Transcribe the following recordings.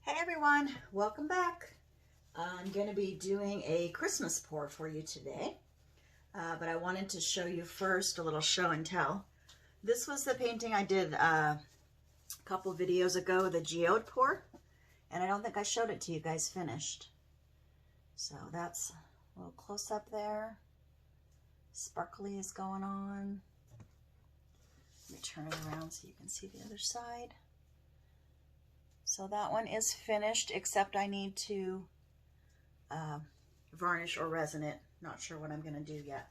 Hey everyone, welcome back. I'm going to be doing a Christmas pour for you today, but I wanted to show you first a little show and tell. This was the painting I did a couple videos ago, the geode pour, and I don't think I showed it to you guys finished. So that's a little close up there. Sparkly is going on. Let me turn it around so you can see the other side. So that one is finished, except I need to varnish or resin it. Not sure what I'm going to do yet.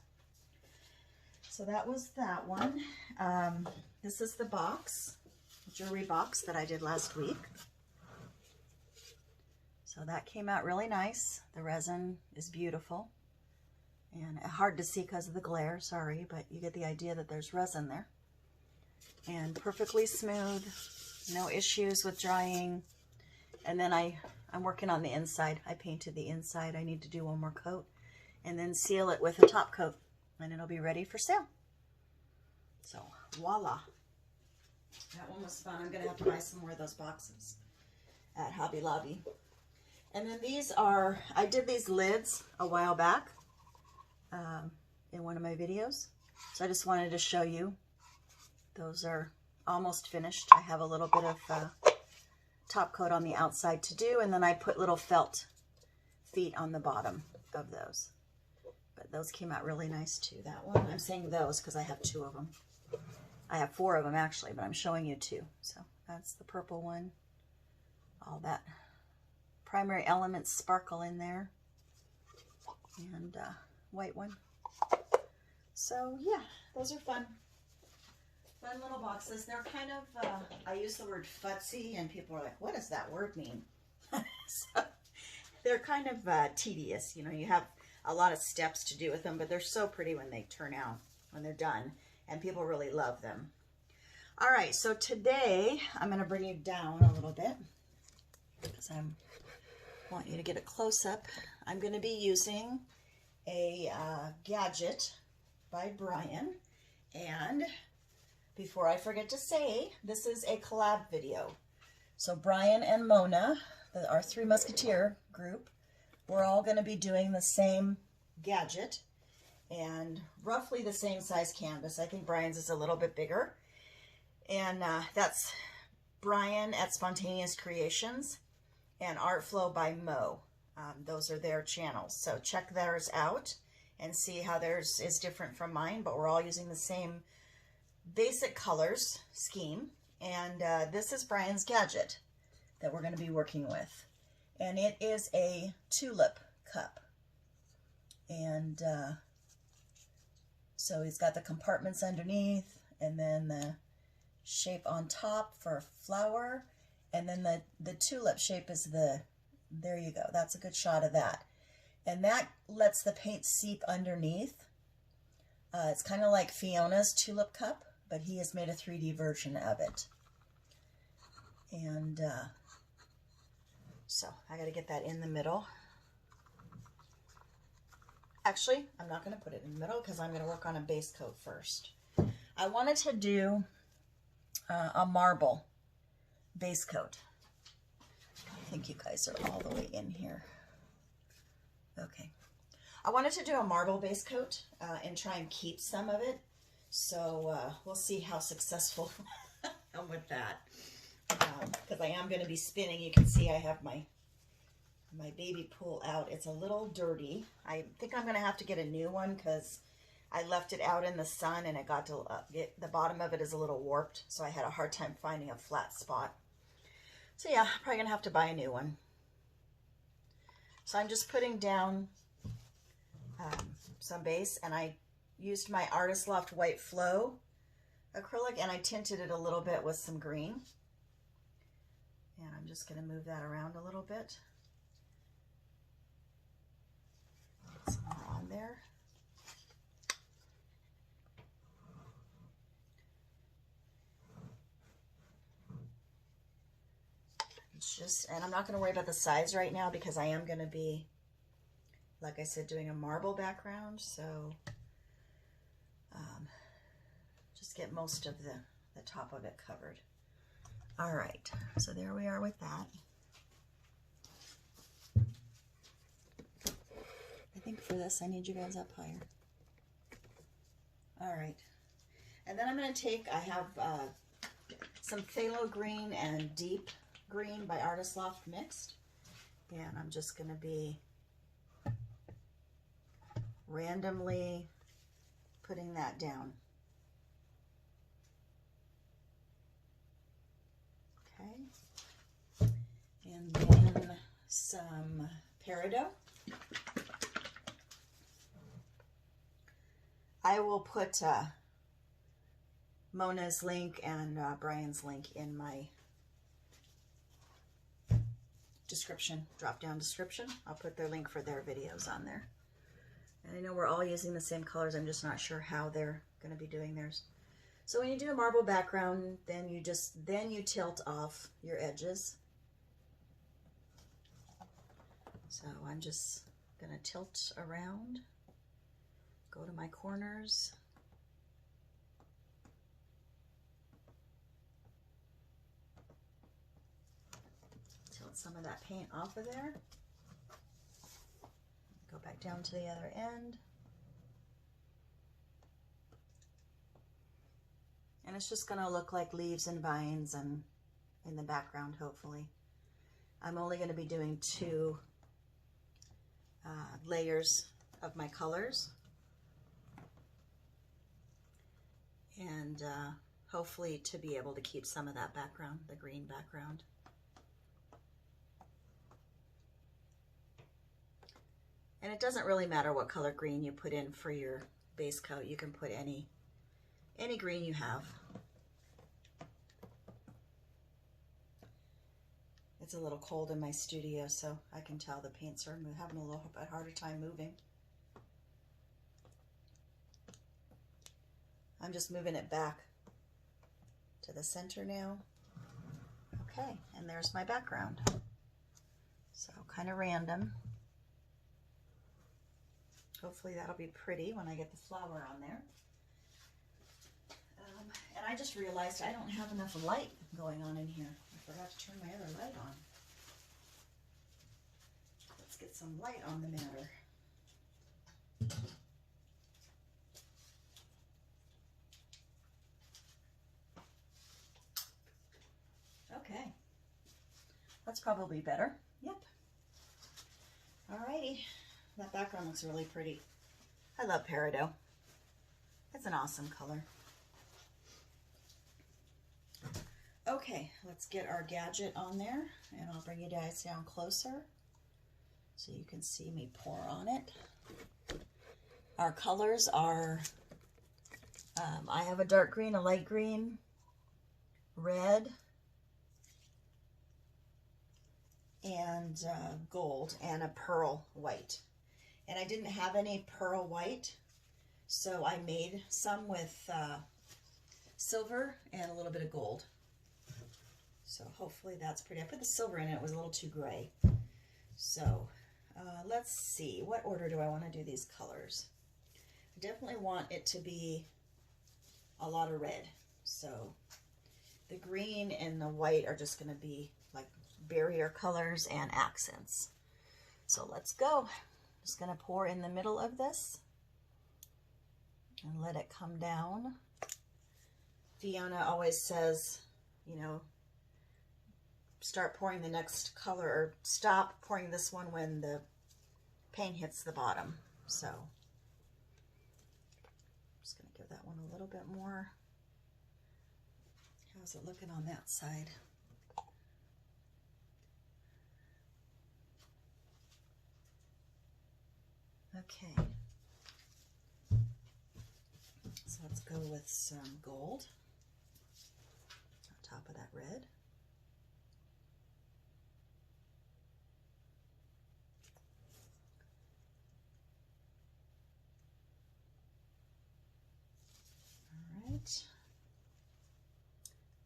So that was that one. This is the box, jewelry box that I did last week. So that came out really nice. The resin is beautiful. And hard to see because of the glare, sorry, but you get the idea that there's resin there. And perfectly smooth. No issues with drying. And then I'm working on the inside. I painted the inside. I need to do one more coat and then seal it with a top coat, and it'll be ready for sale. So voila. That one was fun. I'm going to have to buy some more of those boxes at Hobby Lobby. And then these are, I did these lids a while back in one of my videos. So I just wanted to show you. Those are almost finished. I have a little bit of top coat on the outside to do, and then I put little felt feet on the bottom of those. But those came out really nice too. That one, I'm saying those because I have two of them. I have four of them actually, but I'm showing you two. So that's the purple one. All that primary elements sparkle in there. And white one. So yeah, those are fun. Fun little boxes. They're kind of, I use the word futzy, and people are like, what does that word mean? So they're kind of tedious. You know, you have a lot of steps to do with them, but they're so pretty when they turn out, when they're done, and people really love them. All right, so today I'm going to bring you down a little bit because I want you to get a close-up. I'm going to be using a gadget by Bryan, and before I forget to say, this is a collab video. So Bryan and Mona, our Three Musketeer group, we're all going to be doing the same gadget and roughly the same size canvas. I think Bryan's is a little bit bigger. And that's Bryan at Spontaneous Creations and Art Flow by Mo. Those are their channels. So check theirs out and see how theirs is different from mine, but we're all using the same basic colors scheme, and this is Bryan's gadget that we're going to be working with, and it is a tulip cup. And so he's got the compartments underneath, and then the shape on top for a flower, and then the tulip shape is there you go, that's a good shot of that, and that lets the paint seep underneath. It's kind of like Fiona's tulip cup, but he has made a 3D version of it. And so I got to get that in the middle. Actually, I'm not going to put it in the middle because I'm going to work on a base coat first. I wanted to do a marble base coat. I think you guys are all the way in here. Okay. I wanted to do a marble base coat and try and keep some of it. So we'll see how successful I'm with that. Because I am going to be spinning. You can see I have my baby pool out. It's a little dirty. I think I'm going to have to get a new one because I left it out in the sun and it got to the bottom of it is a little warped. So I had a hard time finding a flat spot. So yeah, probably going to have to buy a new one. So I'm just putting down some base, and I used my Artist Loft White Flow acrylic, and I tinted it a little bit with some green. And I'm just going to move that around a little bit. Get some more on there. It's just, and I'm not going to worry about the size right now because I am going to be, like I said, doing a marble background, so just get most of the top of it covered. All right, so there we are with that. think for this, I need you guys up higher. All right. And then I'm going to take, I have some phthalo green and deep green by Artist Loft mixed. And I'm just going to be randomly putting that down. Okay. And then some peridot. I will put Mona's link and Bryan's link in my description, drop down description. I'll put their link for their videos on there. And I know we're all using the same colors. I'm just not sure how they're going to be doing theirs. So when you do a marble background, then you tilt off your edges. So I'm just going to tilt around, go to my corners. Tilt some of that paint off of there. Go back down to the other end. And it's just going to look like leaves and vines and in the background, hopefully. I'm only going to be doing 2 layers of my colors. And hopefully to be able to keep some of that background, the green background. And it doesn't really matter what color green you put in for your base coat. You can put any green you have. It's a little cold in my studio, so I can tell the paints are having a little bit harder time moving. I'm just moving it back to the center now. Okay, and there's my background. So kind of random. Hopefully that'll be pretty when I get the flower on there. And I just realized I don't have enough light going on in here. I forgot to turn my other light on. Let's get some light on the matter. Okay. That's probably better. Yep. Alrighty. That background looks really pretty. I love peridot. It's an awesome color. Okay, let's get our gadget on there, and I'll bring you guys down closer so you can see me pour on it. Our colors are, I have a dark green, a light green, red, and gold, and a pearl white. And I didn't have any pearl white, so I made some with silver and a little bit of gold. So hopefully that's pretty. I put the silver in it. It was a little too gray. So let's see. What order do I want to do these colors? I definitely want it to be a lot of red. So the green and the white are just going to be like barrier colors and accents. So let's go. Just going to pour in the middle of this and let it come down. Fiona always says, you know, start pouring the next color, or stop pouring this one when the paint hits the bottom. So I'm just going to give that one a little bit more. How's it looking on that side? Okay. So let's go with some gold on top of that red.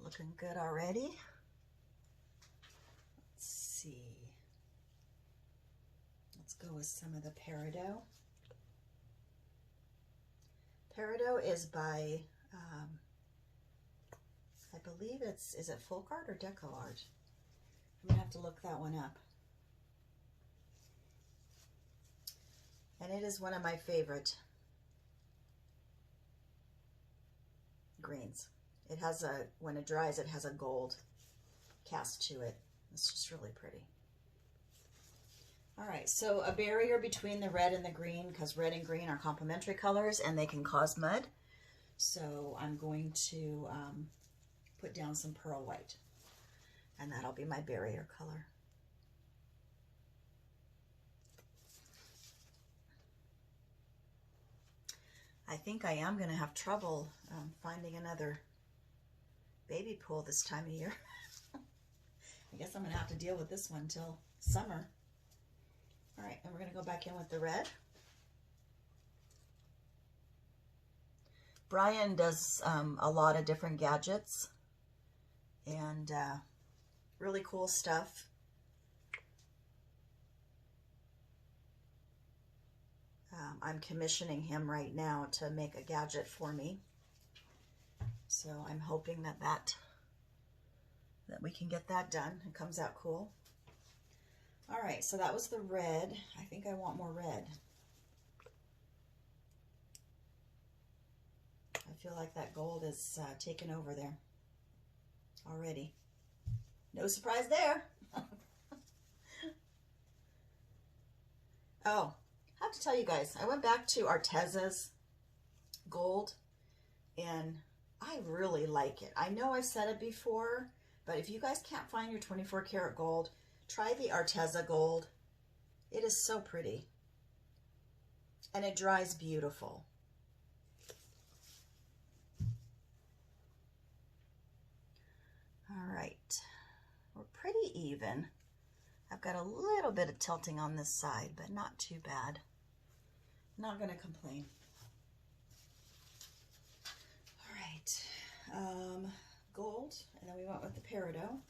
Looking good already. Let's see. Let's go with some of the peridot. Peridot is by, I believe is it Folkart or Deco Art? I'm gonna have to look that one up. And it is one of my favorite greens. It has a, when it dries, it has a gold cast to it. It's just really pretty. All right, so a barrier between the red and the green, because red and green are complementary colors and they can cause mud. So I'm going to put down some pearl white, and that'll be my barrier color. I think I am going to have trouble finding another baby pool this time of year. I guess I'm going to have to deal with this one till summer. All right, and we're going to go back in with the red. Bryan does a lot of different gadgets and really cool stuff. I'm commissioning him right now to make a gadget for me. So I'm hoping that we can get that done. It comes out cool. All right, so that was the red. I think I want more red. I feel like that gold is taken over there already. No surprise there. Oh, I have to tell you guys, I went back to Arteza's gold, and I really like it. I know I've said it before, but if you guys can't find your 24 karat gold, try the Arteza gold. It is so pretty, and it dries beautiful. All right, we're pretty even. I've got a little bit of tilting on this side, but not too bad. Not going to complain. All right, gold, and then we went with the peridot.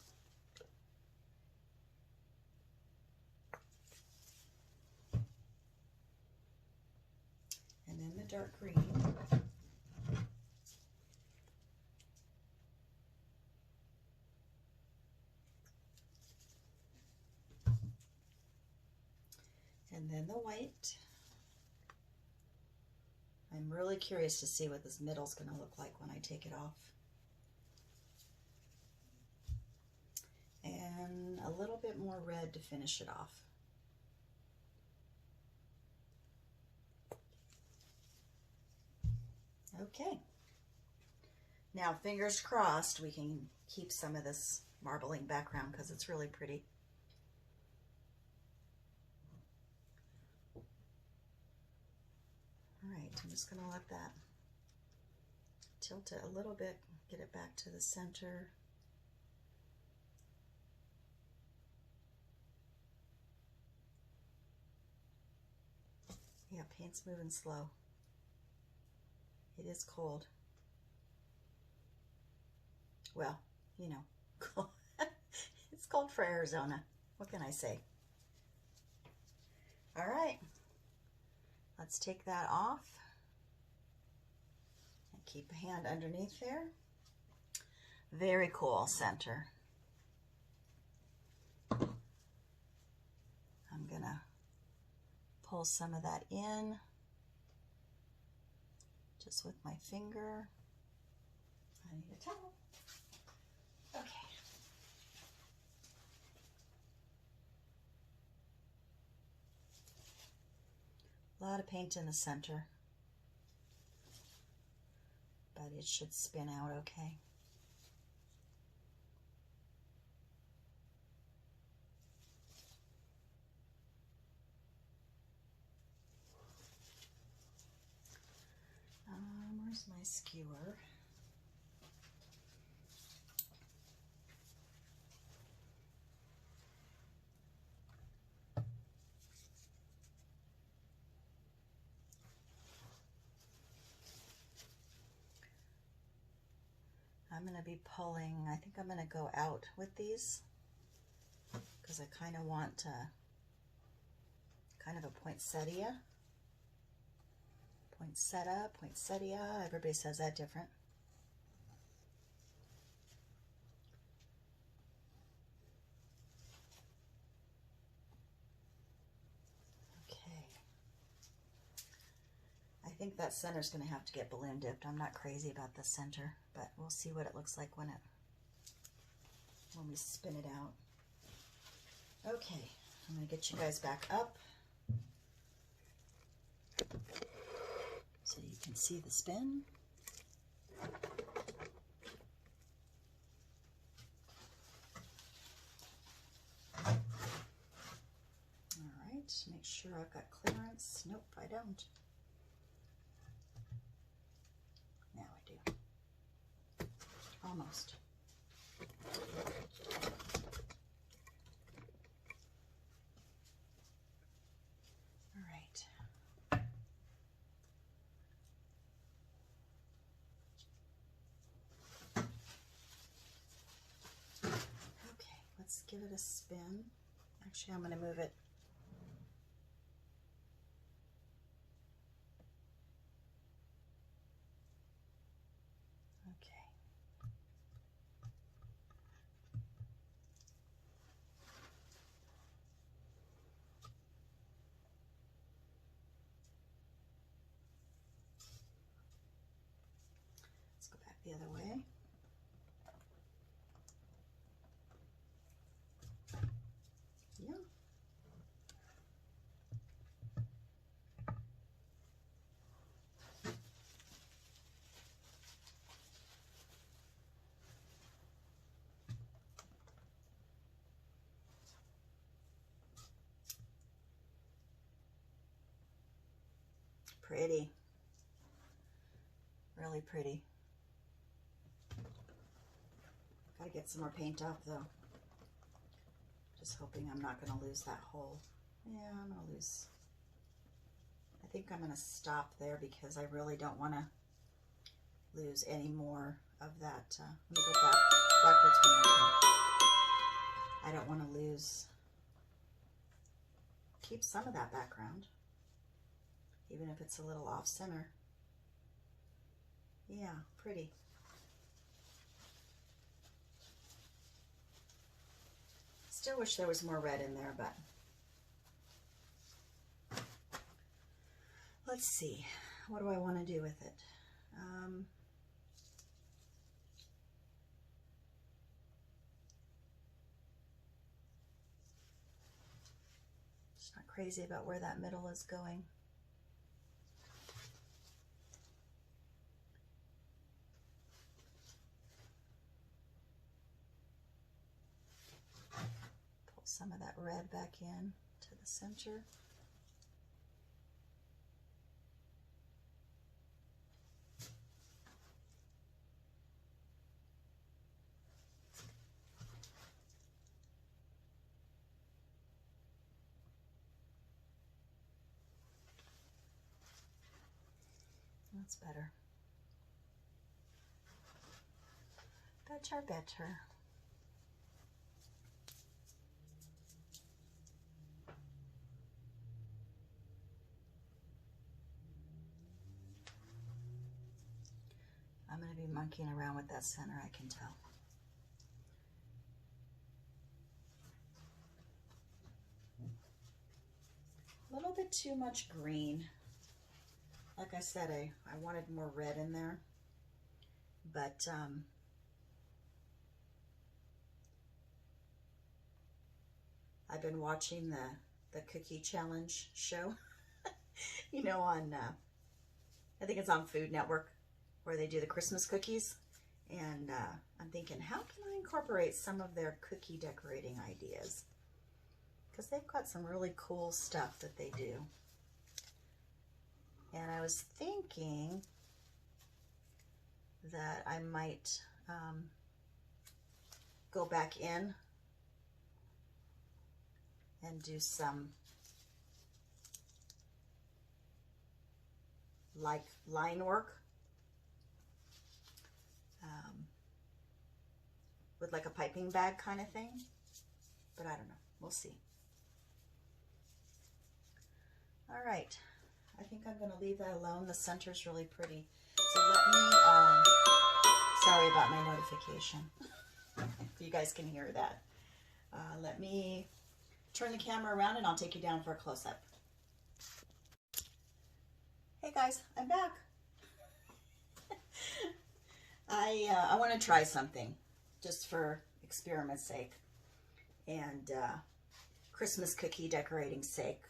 And then the dark green. And then the white. I'm really curious to see what this middle is going to look like when I take it off. And a little bit more red to finish it off. Okay. Now, fingers crossed, we can keep some of this marbling background because it's really pretty. All right, I'm just going to let that tilt it a little bit, get it back to the center. Yeah, paint's moving slow. It is cold. Well, you know, cold. It's cold for Arizona. What can I say? All right. Let's take that off and keep a hand underneath there. Very cool center. I'm gonna pull some of that in just with my finger. I need a towel. Okay. A lot of paint in the center, but it should spin out okay. Where's my skewer? I'm going to be pulling, I think I'm going to go out with these because I kind of want kind of a poinsettia. Poinsettia, everybody says that different. Okay. think that center's going to have to get balloon dipped. I'm not crazy about the center, but we'll see what it looks like when we spin it out. Okay, I'm going to get you guys back up so you can see the spin. Make sure I've got clearance. Nope, I don't. Now I do. Almost. All right. Okay, let's give it a spin. Actually, I'm going to move it. The other way. Yeah. Pretty. Really pretty. Gotta get some more paint off though. Just hoping I'm not gonna lose that hole. Yeah, I'm gonna lose. I think I'm gonna stop there because I really don't wanna lose any more of that. Let me go backwards one more time. I don't wanna lose, keep some of that background, even if it's a little off center. Yeah, pretty. Still wish there was more red in there, but let's see. What do I want to do with it? Just not crazy about where that middle is going. Some of that red back in to the center. That's better. Better, better. I'm going to be monkeying around with that center, I can tell. A little bit too much green. Like I said, I wanted more red in there, but I've been watching the cookie challenge show, you know, on, I think it's on Food Network, where they do the Christmas cookies. And I'm thinking, how can I incorporate some of their cookie decorating ideas? Because they've got some really cool stuff that they do. And I was thinking that I might go back in and do some like line work with like a piping bag kind of thing, but I don't know, we'll see. All right, I think I'm going to leave that alone. The center's really pretty. So let me, sorry about my notification, if you guys can hear that. Let me turn the camera around and I'll take you down for a close-up. Hey Hey guys, I'm back. I want to try something just for experiment's sake and Christmas cookie decorating sake,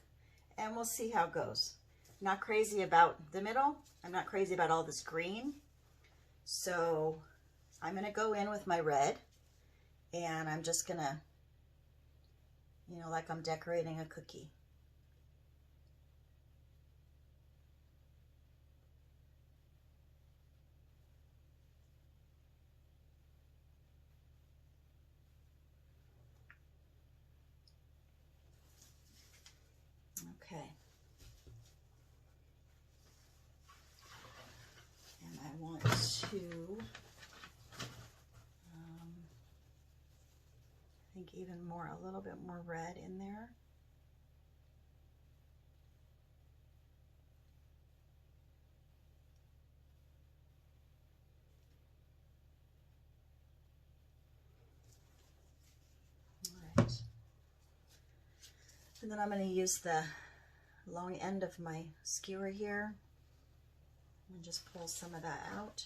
and we'll see how it goes. Not crazy about the middle. I'm not crazy about all this green. So I'm going to go in with my red, and I'm just going to, you know, like I'm decorating a cookie. Okay. And I want to, I think even more, a little bit more red in there. All right. And then I'm going to use the long end of my skewer here and just pull some of that out.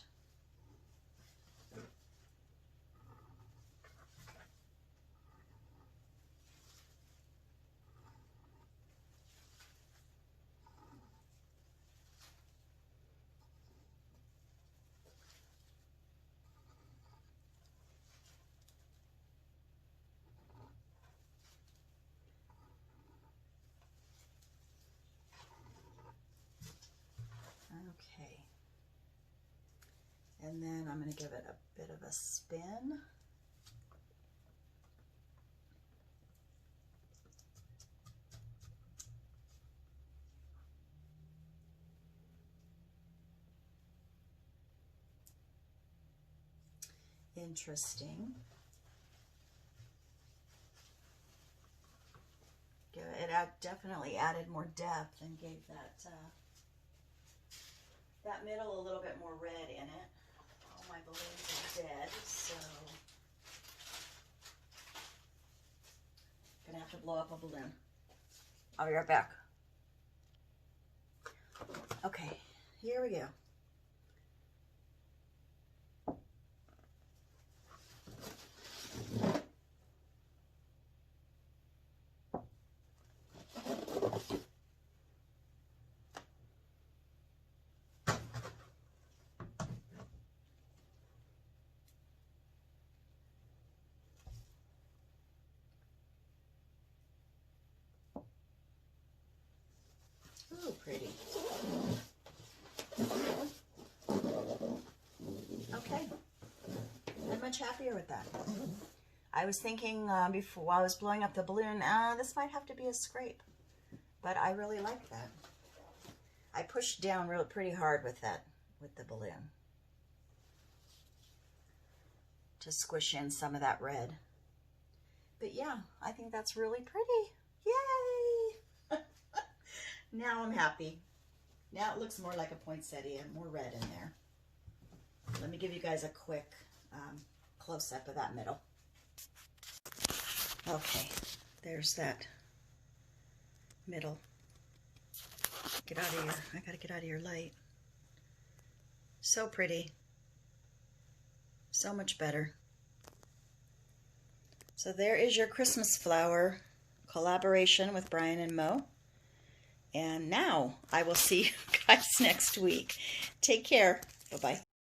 Okay. And then I'm going to give it a bit of a spin. Interesting. It definitely added more depth and gave that that middle a little bit more red in it. All my balloons are dead, so I'm gonna have to blow up a balloon. I'll be right back. Okay, here we go. Ooh, pretty. Okay, I'm much happier with that. I was thinking before, while I was blowing up the balloon, this might have to be a scrape, but I really like that. I pushed down pretty hard with that, with the balloon, to squish in some of that red. But yeah, I think that's really pretty. Yay! Now I'm happy. Now it looks more like a poinsettia, more red in there. Let me give you guys a quick close-up of that middle. Okay, there's that middle. Get out of here. I gotta get out of your light. So pretty. So much better. So there is your Christmas flower collaboration with Bryan and Mo. And now I will see you guys next week. Take care. Bye-bye.